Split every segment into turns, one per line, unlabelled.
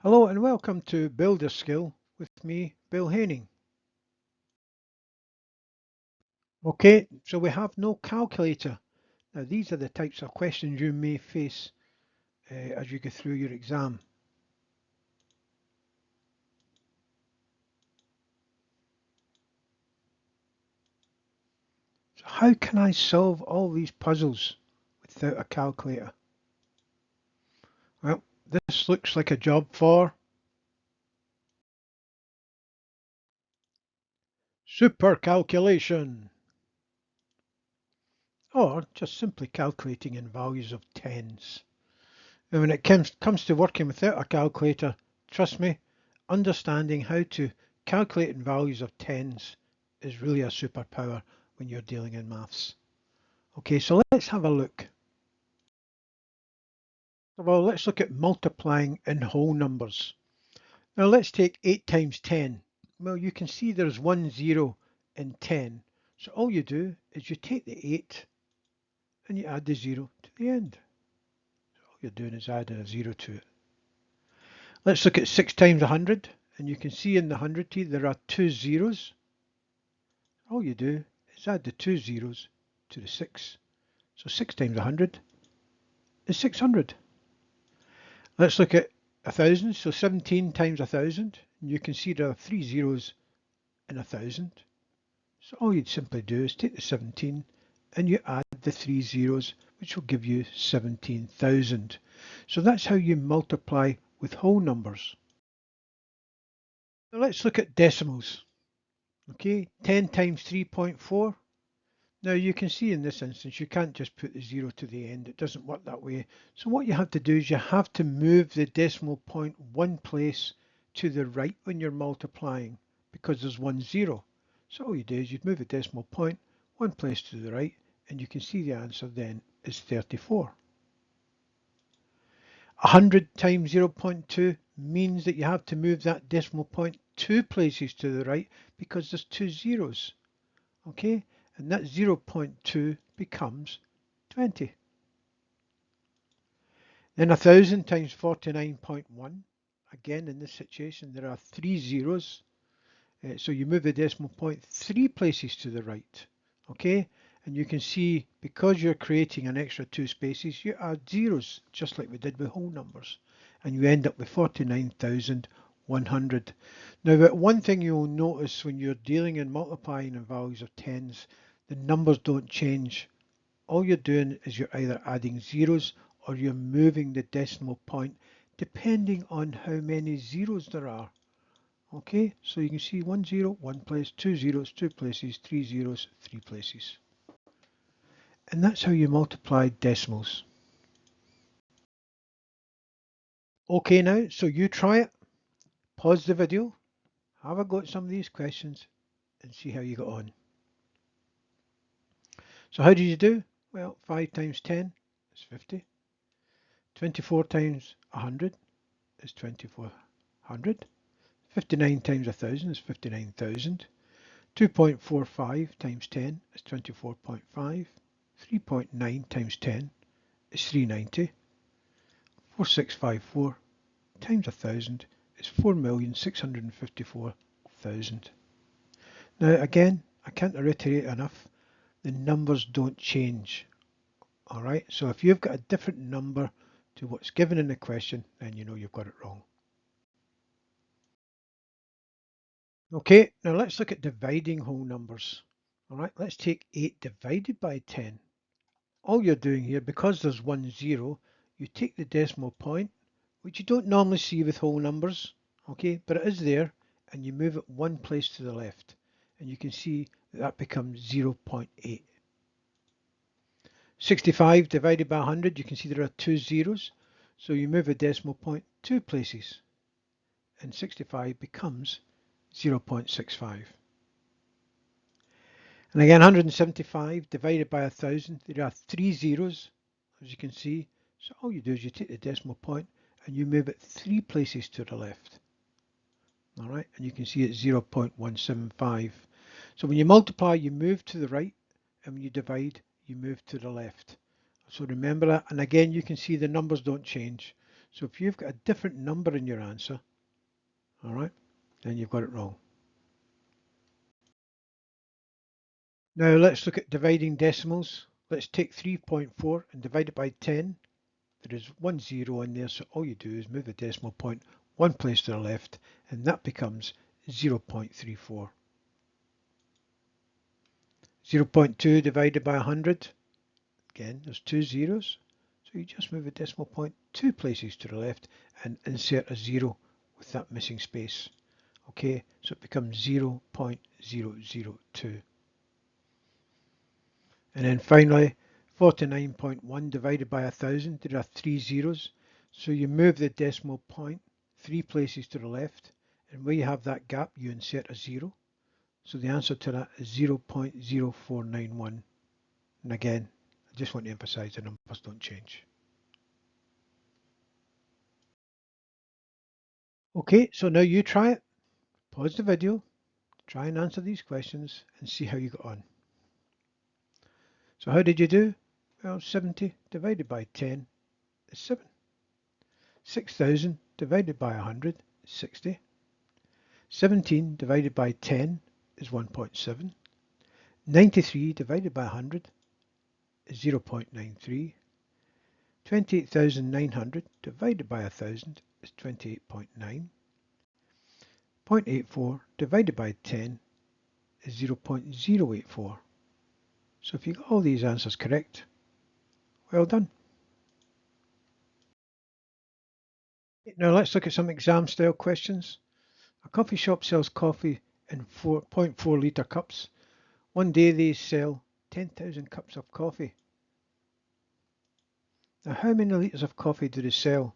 Hello and welcome to Build a Skill with me, Bill Haining. Okay, so we have no calculator. Now these are the types of questions you may face as you go through your exam. So how can I solve all these puzzles without a calculator? Well, this looks like a job for super calculation, or just simply calculating in values of tens. And when it comes to working without a calculator, trust me, understanding how to calculate in values of tens is really a superpower when you're dealing in maths. Okay, so let's have a look. Well, let's look at multiplying in whole numbers. Now let's take 8 times 10. Well, you can see there's one zero in 10. So all you do is you take the 8 and you add the 0 to the end. So all you're doing is adding a 0 to it. Let's look at 6 times 100, and you can see in the 100 there are two zeros. All you do is add the two zeros to the 6. So 6 times 100 is 600. Let's look at 1,000. So 17 times 1,000, and you can see there are three zeros in 1,000. So all you'd simply do is take the 17 and you add the three zeros, which will give you 17,000. So that's how you multiply with whole numbers. Now let's look at decimals. Okay, 10 times 3.4. Now you can see in this instance you can't just put the 0 to the end. It doesn't work that way. So what you have to do is you have to move the decimal point one place to the right when you're multiplying, because there's one 0. So all you do is you move the decimal point one place to the right, and you can see the answer then is 34. 100 times 0.2 means that you have to move that decimal point two places to the right because there's two zeros. Okay, and that 0.2 becomes 20. Then 1,000 times 49.1. Again, in this situation, there are three zeros. So you move the decimal point three places to the right. Okay, and you can see because you're creating an extra two spaces, you add zeros, just like we did with whole numbers. And you end up with 49,100. Now, but one thing you'll notice when you're dealing and multiplying in values of tens, the numbers don't change. All you're doing is you're either adding zeros or you're moving the decimal point depending on how many zeros there are. Okay, so you can see 1 0, one place, two zeros, two places, three zeros, three places. And that's how you multiply decimals. Okay now, so you try it, pause the video, have a go at some of these questions and see how you got on. So how did you do? Well, 5 times 10 is 50. 24 times 100 is 2400. 59 times 1,000 is 59,000. 2.45 times 10 is 24.5. 3.9 times 10 is 390. 4654 times 1,000 is 4,654,000. Now again, I can't reiterate enough, the numbers don't change. Alright, so if you've got a different number to what's given in the question, then you know you've got it wrong. Okay, now let's look at dividing whole numbers. Alright, let's take 8 divided by 10. All you're doing here, because there's one 0, you take the decimal point, which you don't normally see with whole numbers, okay, but it is there, and you move it one place to the left, and you can see that becomes 0.8. 65 divided by 100, you can see there are two zeros, so you move a decimal point two places, and 65 becomes 0.65. And again, 175 divided by 1,000, there are three zeros, as you can see. So all you do is you take the decimal point and you move it three places to the left. All right, and you can see it's 0.175. So when you multiply, you move to the right, and when you divide, you move to the left. So remember that. And again, you can see the numbers don't change. So if you've got a different number in your answer, all right, then you've got it wrong. Now let's look at dividing decimals. Let's take 3.4 and divide it by 10. There is 1 0 in there, so all you do is move the decimal point one place to the left, and that becomes 0.34. 0.2 divided by 100. Again, there's 2 zeros, so you just move the decimal point 2 places to the left and insert a 0 with that missing space. Okay, so it becomes 0.002. And then finally, 49.1 divided by 1000, there are 3 zeros. So you move the decimal point 3 places to the left, and where you have that gap, you insert a 0. So the answer to that is 0.0491. And again, I just want to emphasize the numbers don't change. Okay, so now you try it. Pause the video, try and answer these questions, and see how you got on. So how did you do? Well, 70 divided by 10 is 7. 6,000 divided by 100 is 60. 17 divided by 10 is 1.7. 93 divided by 100 is 0.93. 28,900 divided by 1,000 is 28.9. 0.84 divided by 10 is 0.084. So if you got all these answers correct, well done. Now let's look at some exam style questions. A coffee shop sells coffee in 4.4 litre cups. One day they sell 10,000 cups of coffee. Now how many litres of coffee do they sell?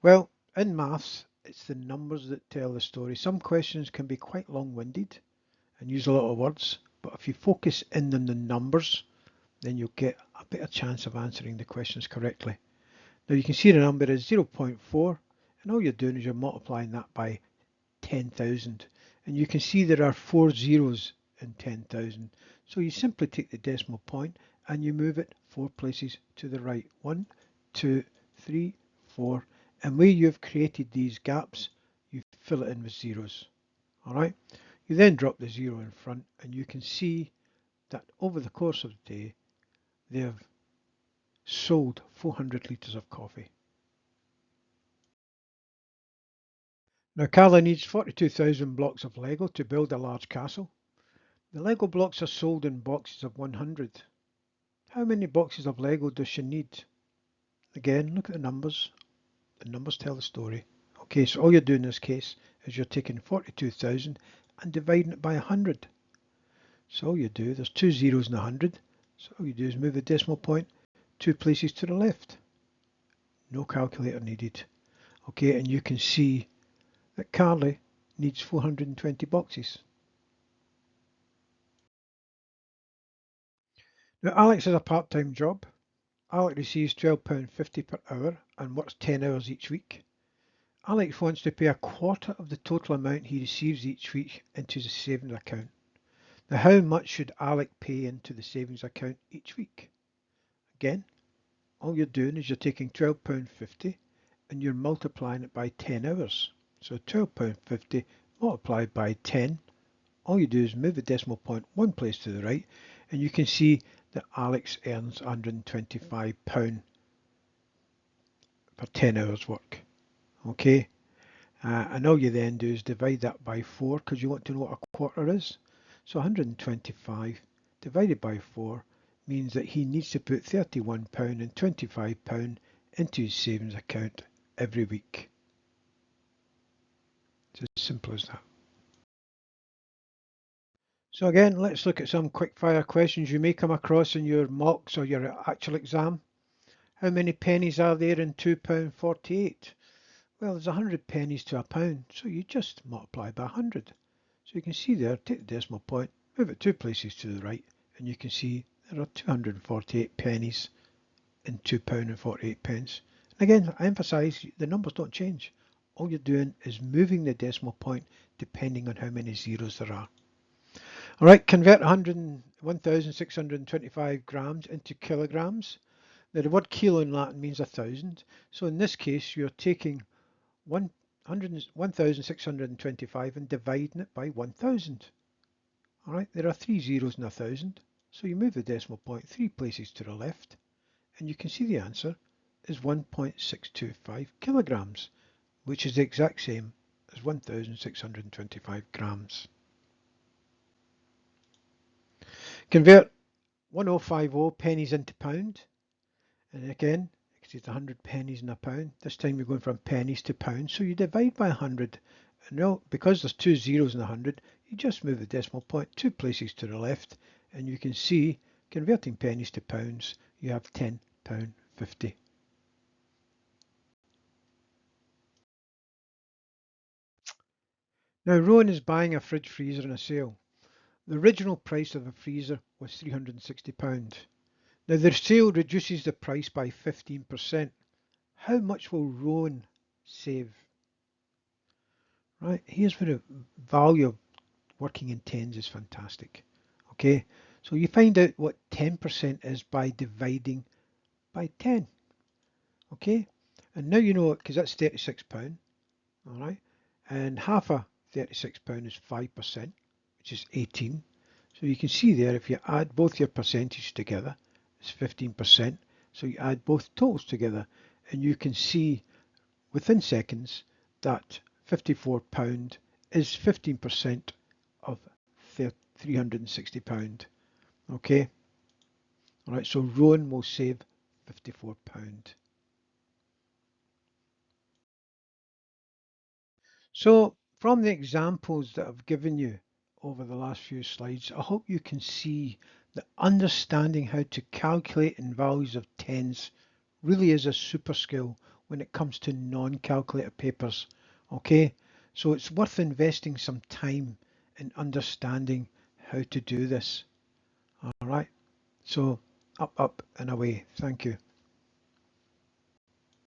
Well, in maths, it's the numbers that tell the story. Some questions can be quite long-winded and use a lot of words, but if you focus in on the numbers, then you'll get a better chance of answering the questions correctly. Now you can see the number is 0.4, and all you're doing is you're multiplying that by 10,000. And you can see there are 4 zeros in 10,000. So you simply take the decimal point and you move it 4 places to the right. 1, 2, 3, 4. And where you've created these gaps, you fill it in with zeros. Alright? You then drop the 0 in front, and you can see that over the course of the day, they have sold 400 litres of coffee. Now Carla needs 42,000 blocks of Lego to build a large castle. The Lego blocks are sold in boxes of 100. How many boxes of Lego does she need? Again, look at the numbers. The numbers tell the story. Okay, so all you're doing in this case is you're taking 42,000 and dividing it by 100. So all you do, there's 2 zeros in 100. So all you do is move the decimal point 2 places to the left. No calculator needed. Okay, and you can see that Carly needs 420 boxes. Now Alex has a part-time job. Alex receives £12.50 per hour and works 10 hours each week. Alex wants to pay a quarter of the total amount he receives each week into the savings account. Now how much should Alex pay into the savings account each week? Again, all you're doing is you're taking £12.50 and you're multiplying it by 10 hours. So £12.50 multiplied by 10. All you do is move the decimal point one place to the right, and you can see that Alex earns £125 for 10 hours work. Okay, and all you then do is divide that by 4 because you want to know what a quarter is. So 125 divided by 4 means that he needs to put £31 and £25 into his savings account every week. It's as simple as that. So again, let's look at some quick fire questions you may come across in your mocks or your actual exam. How many pennies are there in £2.48? Well, there's 100 pennies to a pound, so you just multiply by 100. So you can see there, take the decimal point, move it 2 places to the right, and you can see there are 248 pennies in £2.48. And again, I emphasise the numbers don't change. All you're doing is moving the decimal point depending on how many zeros there are. All right, convert 1,625 grams into kilograms. Now the word kilo in Latin means 1,000. So in this case, you're taking 1,625 and dividing it by 1,000. All right, there are 3 zeros in 1,000. So you move the decimal point 3 places to the left, and you can see the answer is 1.625 kilograms, which is the exact same as 1,625 grams. Convert 1050 pennies into pound, and again, it's 100 pennies in a pound. This time you're going from pennies to pounds, so you divide by 100. And now, because there's 2 zeros in 100, you just move the decimal point 2 places to the left, and you can see, converting pennies to pounds, you have £10.50. Now, Rowan is buying a fridge freezer in a sale. The original price of the freezer was £360. Now, the sale reduces the price by 15%. How much will Rowan save? Right, here's where the value of working in tens is fantastic. Okay, so you find out what 10% is by dividing by 10. Okay, and now you know it because that's £36. All right, and half of £36 is 5%, which is 18. So you can see there, if you add both your percentages together, it's 15%. So you add both totals together, and you can see within seconds that £54 is 15% of £360. Okay, all right. So Rowan will save £54. So from the examples that I've given you over the last few slides, I hope you can see that understanding how to calculate in values of tens really is a super skill when it comes to non-calculator papers. Okay, so it's worth investing some time in understanding how to do this. All right, so up, up and away. Thank you.